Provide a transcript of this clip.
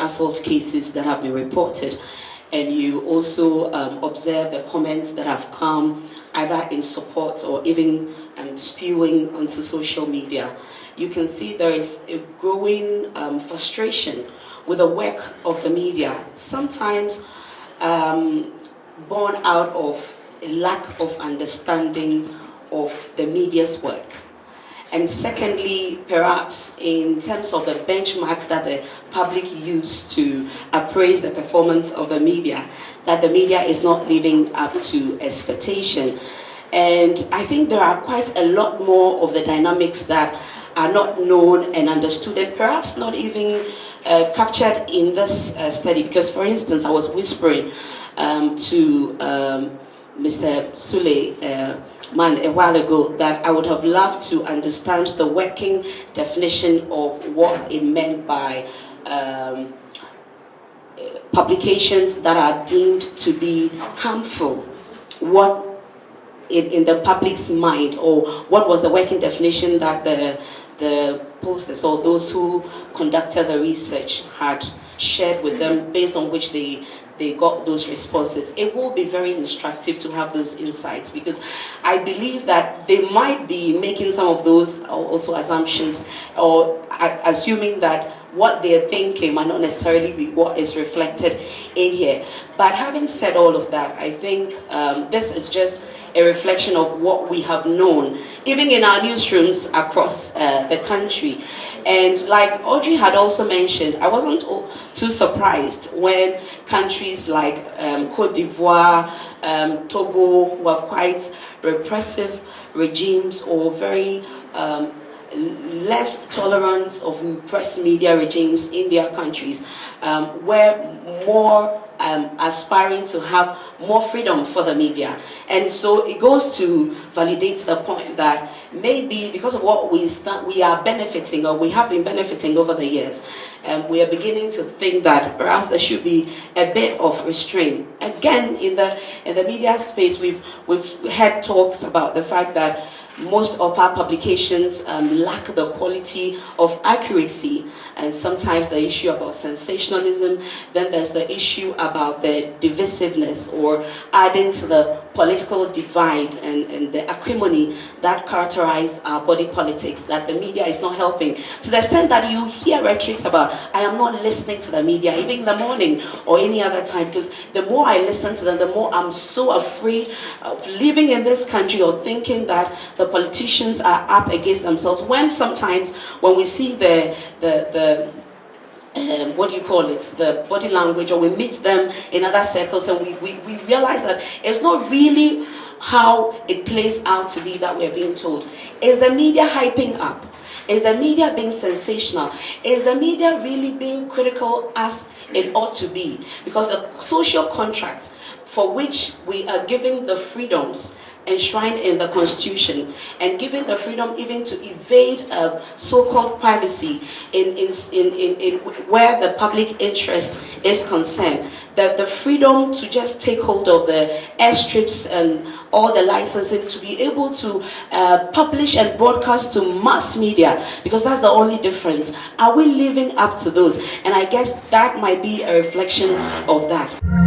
assault cases that have been reported, and you also observe the comments that have come either in support or even spewing onto social media, you can see there is a growing frustration with the work of the media, sometimes born out of a lack of understanding of the media's work. And secondly, perhaps in terms of the benchmarks that the public use to appraise the performance of the media, that the media is not living up to expectation. And I think there are quite a lot more of the dynamics that are not known and understood, and perhaps not even captured in this study. Because, for instance, I was whispering to Mr. Sule a while ago that I would have loved to understand the working definition of what it meant by publications that are deemed to be harmful. What in the public's mind, or what was the working definition that the posters or those who conducted the research had shared with them, based on which they got those responses. It will be very instructive to have those insights, because I believe that they might be making some of those also assumptions, or assuming that what they're thinking might not necessarily be what is reflected in here. But having said all of that, I think this is just a reflection of what we have known, even in our newsrooms across the country. And like Audrey had also mentioned, I wasn't too surprised when countries like Cote d'Ivoire, Togo, who have quite repressive regimes or very less tolerance of press media regimes in their countries, were more aspiring to have more freedom for the media. And so it goes to validate the point that maybe because of what we are benefiting, or we have been benefiting over the years, we are beginning to think that perhaps there should be a bit of restraint. Again, in the media space, we've had talks about the fact that most of our publications lack the quality of accuracy, and sometimes the issue about sensationalism. Then there's the issue about the divisiveness, or adding to the political divide and the acrimony that characterize our body politics, that the media is not helping. To the extent that you hear rhetorics about, I am not listening to the media, even in the morning or any other time, because the more I listen to them, the more I'm so afraid of living in this country, or thinking that the politicians are up against themselves. When sometimes when we see the what do you call it, the body language, or we meet them in other circles, and we realize that it's not really how it plays out to be that we're being told. Is the media hyping up? Is the media being sensational? Is the media really being critical as it ought to be? Because the social contracts for which we are giving the freedoms enshrined in the Constitution, and giving the freedom even to evade so-called privacy in where the public interest is concerned, the freedom to just take hold of the airstrips and all the licensing, to be able to publish and broadcast to mass media, because that's the only difference. Are we living up to those? And I guess that might be a reflection of that.